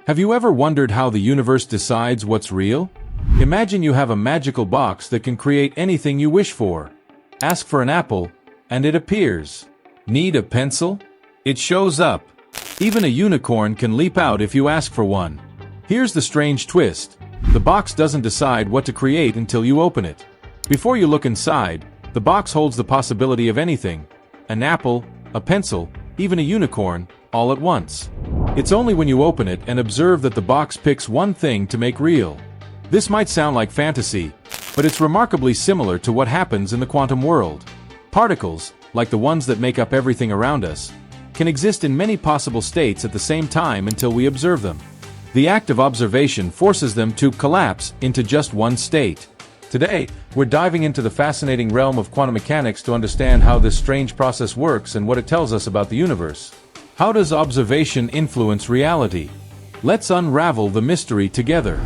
Have you ever wondered how the universe decides what's real? Imagine you have a magical box that can create anything you wish for. Ask for an apple, and it appears. Need a pencil? It shows up. Even a unicorn can leap out if you ask for one. Here's the strange twist. The box doesn't decide what to create until you open it. Before you look inside, the box holds the possibility of anything. An apple, a pencil, even a unicorn, all at once. It's only when you open it and observe that the box picks one thing to make real. This might sound like fantasy, but it's remarkably similar to what happens in the quantum world. Particles, like the ones that make up everything around us, can exist in many possible states at the same time until we observe them. The act of observation forces them to collapse into just one state. Today, we're diving into the fascinating realm of quantum mechanics to understand how this strange process works and what it tells us about the universe. How does observation influence reality? Let's unravel the mystery together.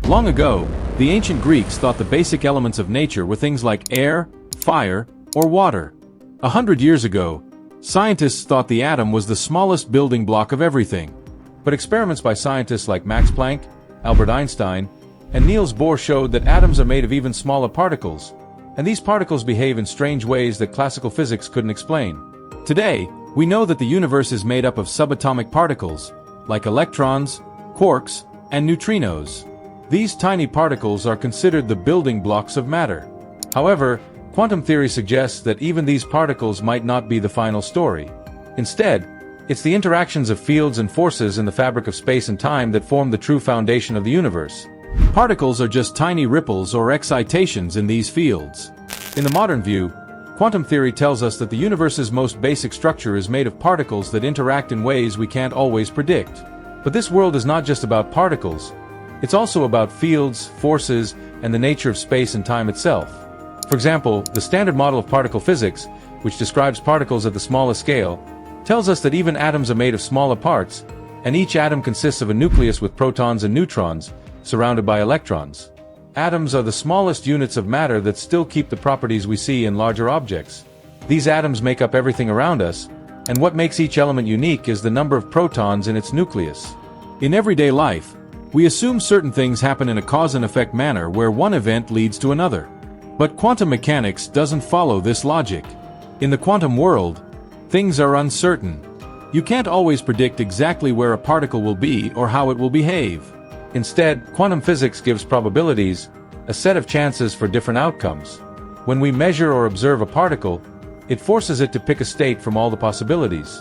Long ago, the ancient Greeks thought the basic elements of nature were things like air, fire, or water. 100 years ago, scientists thought the atom was the smallest building block of everything. But experiments by scientists like Max Planck, Albert Einstein, and Niels Bohr showed that atoms are made of even smaller particles, and these particles behave in strange ways that classical physics couldn't explain. Today, we know that the universe is made up of subatomic particles, like electrons, quarks, and neutrinos. These tiny particles are considered the building blocks of matter. However, quantum theory suggests that even these particles might not be the final story. Instead, it's the interactions of fields and forces in the fabric of space and time that form the true foundation of the universe. Particles are just tiny ripples or excitations in these fields. In the modern view, quantum theory tells us that the universe's most basic structure is made of particles that interact in ways we can't always predict. But this world is not just about particles. It's also about fields, forces, and the nature of space and time itself. For example, the Standard Model of Particle Physics, which describes particles at the smallest scale, tells us that even atoms are made of smaller parts, and each atom consists of a nucleus with protons and neutrons, surrounded by electrons. Atoms are the smallest units of matter that still keep the properties we see in larger objects. These atoms make up everything around us, and what makes each element unique is the number of protons in its nucleus. In everyday life, we assume certain things happen in a cause and effect manner where one event leads to another. But quantum mechanics doesn't follow this logic. In the quantum world, things are uncertain. You can't always predict exactly where a particle will be or how it will behave. Instead, quantum physics gives probabilities, a set of chances for different outcomes. When we measure or observe a particle, it forces it to pick a state from all the possibilities.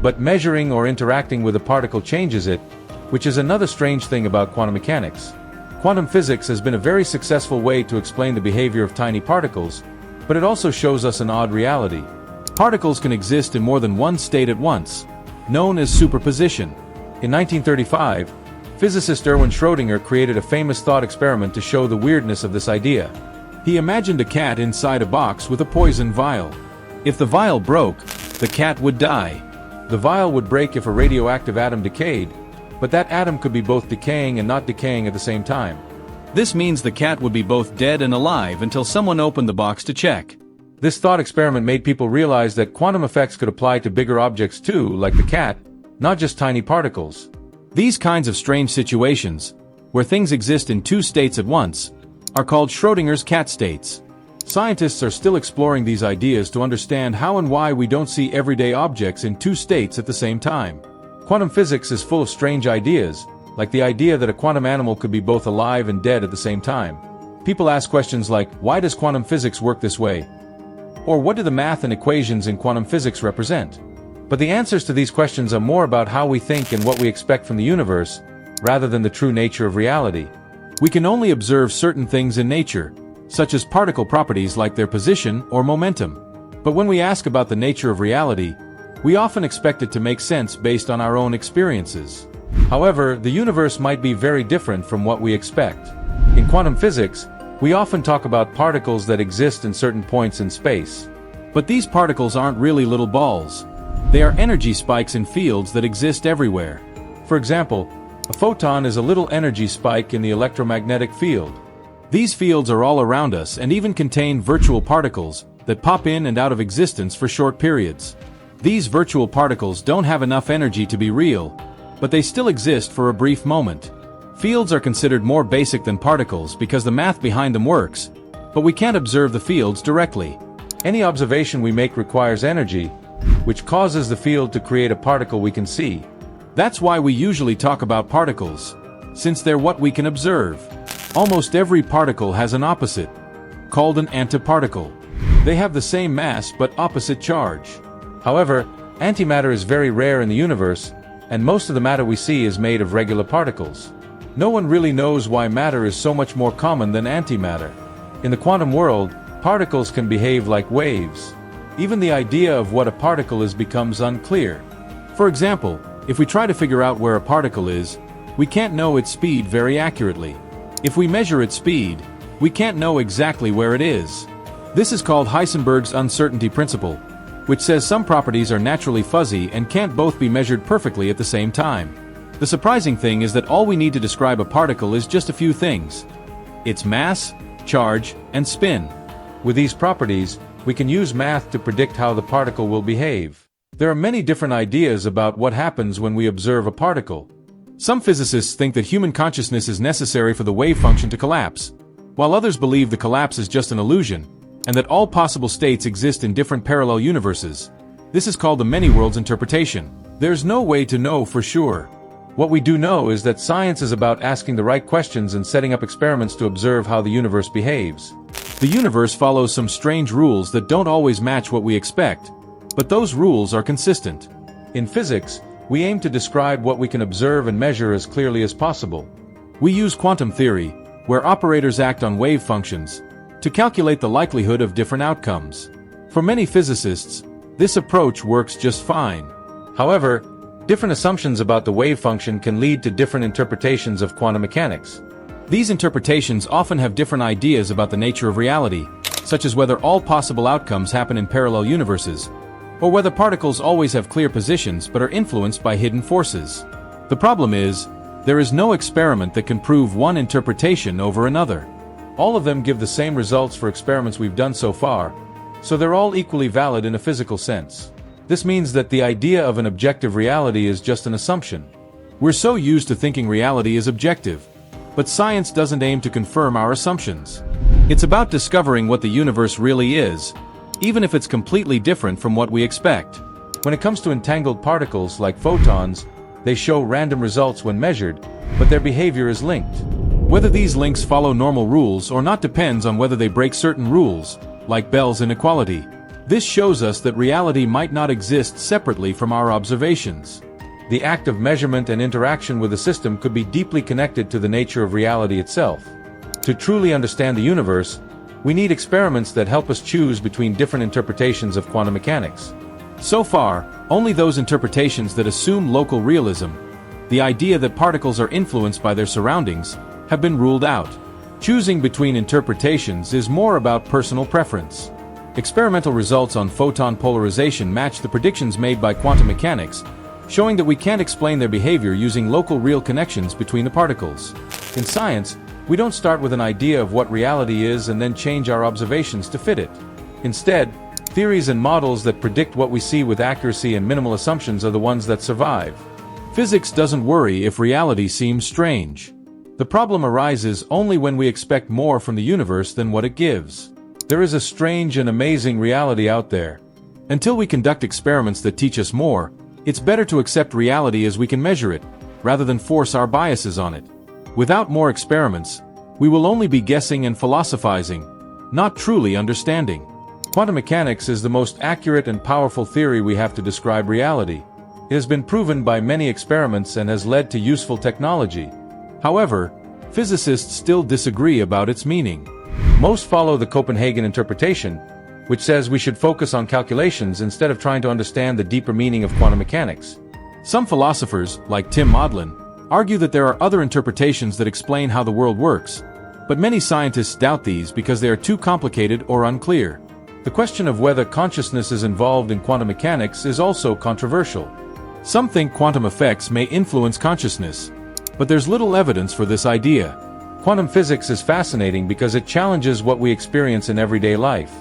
But measuring or interacting with a particle changes it, which is another strange thing about quantum mechanics. Quantum physics has been a very successful way to explain the behavior of tiny particles, but it also shows us an odd reality. Particles can exist in more than one state at once, known as superposition. In 1935, physicist Erwin Schrödinger created a famous thought experiment to show the weirdness of this idea. He imagined a cat inside a box with a poison vial. If the vial broke, the cat would die. The vial would break if a radioactive atom decayed, but that atom could be both decaying and not decaying at the same time. This means the cat would be both dead and alive until someone opened the box to check. This thought experiment made people realize that quantum effects could apply to bigger objects too, like the cat, not just tiny particles. These kinds of strange situations, where things exist in two states at once, are called Schrödinger's cat states. Scientists are still exploring these ideas to understand how and why we don't see everyday objects in two states at the same time. Quantum physics is full of strange ideas, like the idea that a quantum animal could be both alive and dead at the same time. People ask questions like, why does quantum physics work this way? Or what do the math and equations in quantum physics represent? But the answers to these questions are more about how we think and what we expect from the universe, rather than the true nature of reality. We can only observe certain things in nature, such as particle properties like their position or momentum. But when we ask about the nature of reality, we often expect it to make sense based on our own experiences. However, the universe might be very different from what we expect. In quantum physics, we often talk about particles that exist in certain points in space. But these particles aren't really little balls. They are energy spikes in fields that exist everywhere. For example, a photon is a little energy spike in the electromagnetic field. These fields are all around us and even contain virtual particles that pop in and out of existence for short periods. These virtual particles don't have enough energy to be real, but they still exist for a brief moment. Fields are considered more basic than particles because the math behind them works, but we can't observe the fields directly. Any observation we make requires energy, which causes the field to create a particle we can see. That's why we usually talk about particles, since they're what we can observe. Almost every particle has an opposite, called an antiparticle. They have the same mass but opposite charge. However, antimatter is very rare in the universe, and most of the matter we see is made of regular particles. No one really knows why matter is so much more common than antimatter. In the quantum world, particles can behave like waves. Even the idea of what a particle is becomes unclear. For example, if we try to figure out where a particle is, we can't know its speed very accurately. If we measure its speed, we can't know exactly where it is. This is called Heisenberg's uncertainty principle, which says some properties are naturally fuzzy and can't both be measured perfectly at the same time. The surprising thing is that all we need to describe a particle is just a few things: its mass, charge, and spin. With these properties, we can use math to predict how the particle will behave. There are many different ideas about what happens when we observe a particle. Some physicists think that human consciousness is necessary for the wave function to collapse, while others believe the collapse is just an illusion, and that all possible states exist in different parallel universes. This is called the many-worlds interpretation. There's no way to know for sure. What we do know is that science is about asking the right questions and setting up experiments to observe how the universe behaves. The universe follows some strange rules that don't always match what we expect, but those rules are consistent. In physics, we aim to describe what we can observe and measure as clearly as possible. We use quantum theory, where operators act on wave functions, to calculate the likelihood of different outcomes. For many physicists, this approach works just fine. However, different assumptions about the wave function can lead to different interpretations of quantum mechanics. These interpretations often have different ideas about the nature of reality, such as whether all possible outcomes happen in parallel universes, or whether particles always have clear positions but are influenced by hidden forces. The problem is, there is no experiment that can prove one interpretation over another. All of them give the same results for experiments we've done so far, so they're all equally valid in a physical sense. This means that the idea of an objective reality is just an assumption. We're so used to thinking reality is objective, but science doesn't aim to confirm our assumptions. It's about discovering what the universe really is, even if it's completely different from what we expect. When it comes to entangled particles like photons, they show random results when measured, but their behavior is linked. Whether these links follow normal rules or not depends on whether they break certain rules, like Bell's inequality. This shows us that reality might not exist separately from our observations. The act of measurement and interaction with the system could be deeply connected to the nature of reality itself. To truly understand the universe, we need experiments that help us choose between different interpretations of quantum mechanics. So far, only those interpretations that assume local realism, the idea that particles are influenced by their surroundings, have been ruled out. Choosing between interpretations is more about personal preference. Experimental results on photon polarization match the predictions made by quantum mechanics, showing that we can't explain their behavior using local real connections between the particles. In science, we don't start with an idea of what reality is and then change our observations to fit it. Instead, theories and models that predict what we see with accuracy and minimal assumptions are the ones that survive. Physics doesn't worry if reality seems strange. The problem arises only when we expect more from the universe than what it gives. There is a strange and amazing reality out there. Until we conduct experiments that teach us more, it's better to accept reality as we can measure it, rather than force our biases on it. Without more experiments, we will only be guessing and philosophizing, not truly understanding. Quantum mechanics is the most accurate and powerful theory we have to describe reality. It has been proven by many experiments and has led to useful technology. However, physicists still disagree about its meaning. Most follow the Copenhagen interpretation, which says we should focus on calculations instead of trying to understand the deeper meaning of quantum mechanics. Some philosophers, like Tim Maudlin, argue that there are other interpretations that explain how the world works, but many scientists doubt these because they are too complicated or unclear. The question of whether consciousness is involved in quantum mechanics is also controversial. Some think quantum effects may influence consciousness, but there's little evidence for this idea. Quantum physics is fascinating because it challenges what we experience in everyday life.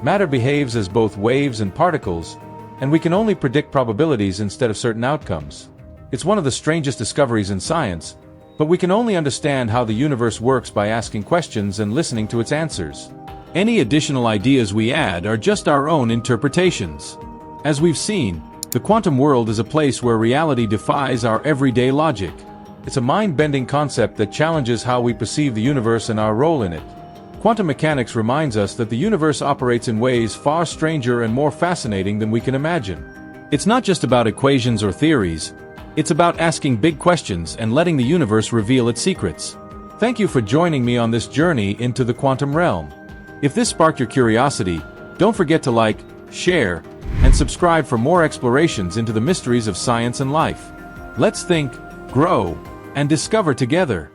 Matter behaves as both waves and particles, and we can only predict probabilities instead of certain outcomes. It's one of the strangest discoveries in science, but we can only understand how the universe works by asking questions and listening to its answers. Any additional ideas we add are just our own interpretations. As we've seen, the quantum world is a place where reality defies our everyday logic. It's a mind-bending concept that challenges how we perceive the universe and our role in it. Quantum mechanics reminds us that the universe operates in ways far stranger and more fascinating than we can imagine. It's not just about equations or theories, it's about asking big questions and letting the universe reveal its secrets. Thank you for joining me on this journey into the quantum realm. If this sparked your curiosity, don't forget to like, share, and subscribe for more explorations into the mysteries of science and life. Let's think, grow, and discover together.